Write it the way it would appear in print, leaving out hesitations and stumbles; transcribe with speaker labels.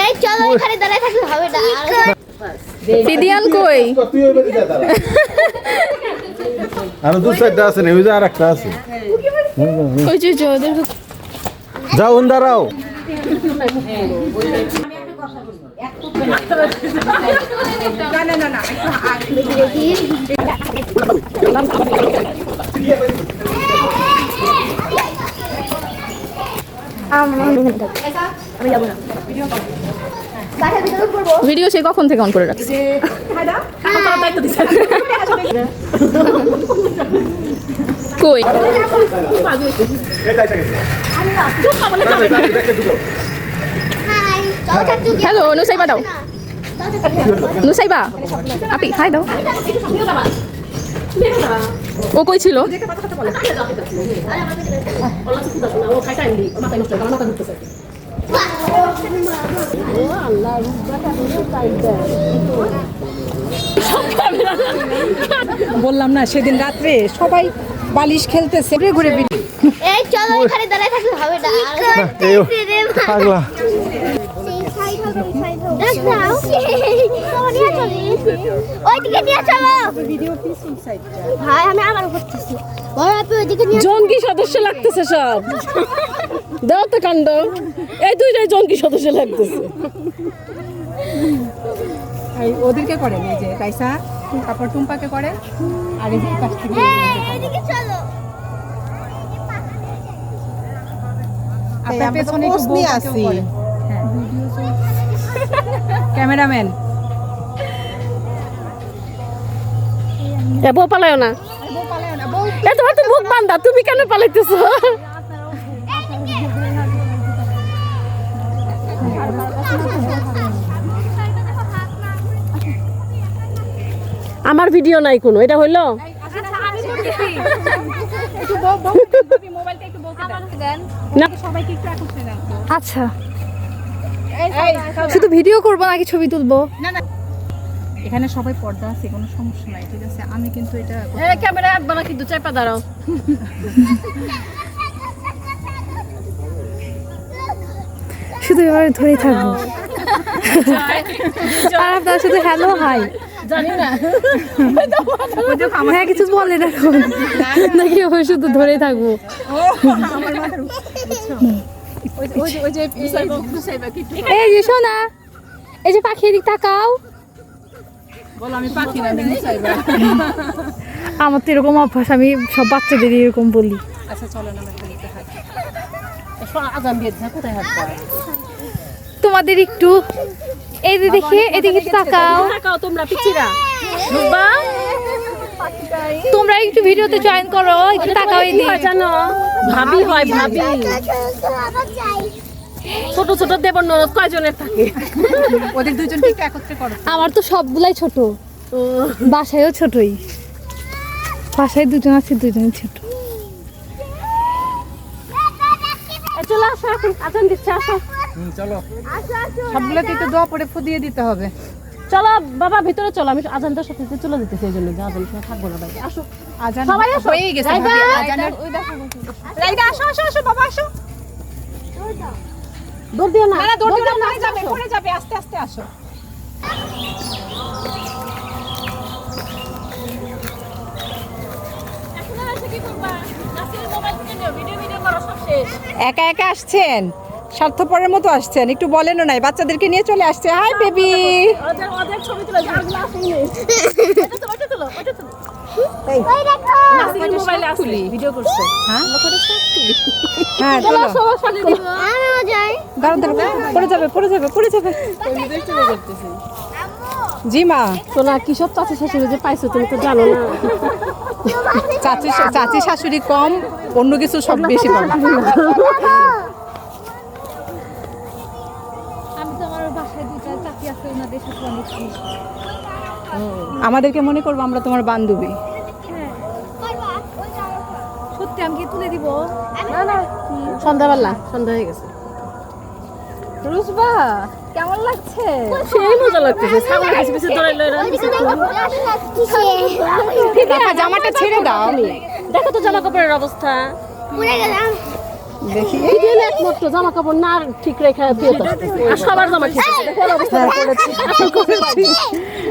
Speaker 1: এই চলো এখানে দাঁড়ায় থাকলে হবে না।
Speaker 2: ফিদিয়ান কই?
Speaker 3: আর দু সাইডটা আছে না, ওই যে আরেকটা আছে।
Speaker 2: ওই যে ওদের
Speaker 3: যাও দাঁড়াও।
Speaker 2: ভিডিও সে কখন থেকে অন করে রাখছে? কই? হ্যালো নুসাইবা দাও, নুসাইবা আপি হাই দাও। ও কই ছিল?
Speaker 4: বললাম না সেদিন রাত্রে সবাই বালিশ খেলতেছে ঘুরে ঘুরে।
Speaker 1: এই চলো এখানে দাঁড়ায় থাকলে হবে না।
Speaker 3: পাগলা
Speaker 1: ওইদিকে নিয়ে চলো ভাই, আমি আবার করতেছি।
Speaker 2: জঙ্গি সদস্য লাগতেছে সব। দাও তো কাণ্ড, এই দুইটাই জঙ্গি সদস্য লাগতেছে।
Speaker 4: ওদেরকে করেন এই যে কাইসা, তারপর টুম্পাকে করে, আর এই যে পাশ থেকে
Speaker 1: এদিকে চলো।
Speaker 4: আপনার পেছনে একটু বউ আসি। ক্যামেরাম্যান
Speaker 2: বউ পালায় না, তোমার তো মুখ বান্ধা, তুমি কেন পালাইতেছো? আমার ভিডিও নাই কোনো, এটা হইলো?
Speaker 5: আচ্ছা, শুধু ভিডিও করবো নাকি ছবি তুলবো?
Speaker 4: এখানে সবাই পর্দা আছে, কোনো সমস্যা নাই, ঠিক আছে। আমি কিন্তু এটা
Speaker 2: ক্যামেরা আসবে না কিন্তু, চাপা দাঁড়াও।
Speaker 5: শুধু এভাবে ধরে থাকবো আর আপনারা শুধু হ্যালো হাই
Speaker 2: জানি না
Speaker 5: হ্যাঁ কিছু বলে দেখো নাকি ওই শুধু ধরে থাকবো। এই যে শোনা, এই যে পাখির দিক তাকাও।
Speaker 4: আমি পাখি না,
Speaker 5: আমার তো এরকম অভ্যাস, আমি সব বাচ্চাদের এরকম বলি।
Speaker 4: আচ্ছা চলো না, আমরা হাঁটি।
Speaker 2: আজান দিয়ে কোথায় হাঁটবা?
Speaker 5: তোমাদের একটু এই যে দেখে এদিকে তাকাও,
Speaker 2: তোমরা পিছিরা বুঝবা,
Speaker 5: তোমরা একটু ভিডিওতে জয়েন করো, একটু তাকাও এদিকে।
Speaker 2: জানো ভাবি হয়, ভাবি ছোট ছোট দেবর ননদ কয়জনের থাকে?
Speaker 4: ওদের দুজনকে একটু একত্রে করো।
Speaker 5: আমার তো সবগুলাই ছোট, বাসায়ও ছোটই, বাসায় দুজন আছে, দুজনই ছোট।
Speaker 2: চলো আসো, এখন আজান দিচ্ছে, আসো
Speaker 3: চলো।
Speaker 4: সবগুলোতে একটু দোয়া পড়ে ফুদিয়ে দিতে হবে।
Speaker 2: চলো বাবা ভিতরে চলো, আমি আজান দেওয়ার সাথে সাথে চলে যেতেছি, এই জন্য আজান সময় থাকবো না বাইরে। আসো
Speaker 4: আজান
Speaker 2: সবাই আসো,
Speaker 4: হয়ে গেছে,
Speaker 2: রাইদা,
Speaker 4: আজানের রাইদা আসো আসো আসো বাবা আসো।
Speaker 2: দৌড় দিও না,
Speaker 4: না দৌড়
Speaker 2: দৌড়
Speaker 4: দিও না,
Speaker 2: দিও না,
Speaker 4: পড়ে যাবে
Speaker 2: আসো।
Speaker 4: পড়ে যাবে, আস্তে আস্তে আসো। একা একা আসছেন, স্বার্থপরের মতো আসছেন, একটু বলেনও নাই, বাচ্চাদেরকে নিয়ে চলে আসছে। হাই বেবি,
Speaker 2: ওদের ছবি তুলে জানলা আসেনি, এটা তো ওটা তুলো, ওটা তুলো। নাসির মোবাইলে আছে, ভিডিও করছে।
Speaker 4: হ্যাঁ হ্যাঁ চলো,
Speaker 1: আমিও যাই।
Speaker 4: দাঁড়ান দাঁড়ান, পড়ে যাবে পড়ে যাবে পড়ে যাবে। জি মা,
Speaker 2: তোলা কি সব চাচি শাশুড়ি যে পাইছো তুমি তো জানো না।
Speaker 4: চাচি চাচি শাশুড়ি কম, অন্য কিছু সব বেশি পাবে।
Speaker 5: আমি তো আমার বাসায় দুইটা চাচি আছে, ওনাদের সাথে অনেক
Speaker 4: আমাদেরকে মনে করবো আমরা তোমার বান্ধবী।
Speaker 5: সত্যি আমি কি তুলে দিব?
Speaker 2: না না, সন্ধ্যাবেলা, সন্ধ্যা হয়ে গেছে।
Speaker 5: রুসবা কেমন লাগছে?
Speaker 2: সেই মজা লাগতেছে, ছাগলের কাছে পিছে দৌড়াইলো এরা।
Speaker 4: জামাটা ছেড়ে দাও।
Speaker 2: দেখো তো জামা কাপড়ের অবস্থা।
Speaker 1: পুড়ে গেলাম।
Speaker 4: দেখি
Speaker 2: ইডেন একমাত্র জামা কাপড় না ঠিক রেখে দিয়ে তো আর সবার জামা ঠিক আছে দেখো অবস্থা
Speaker 4: হ্যাঁ, করেছি।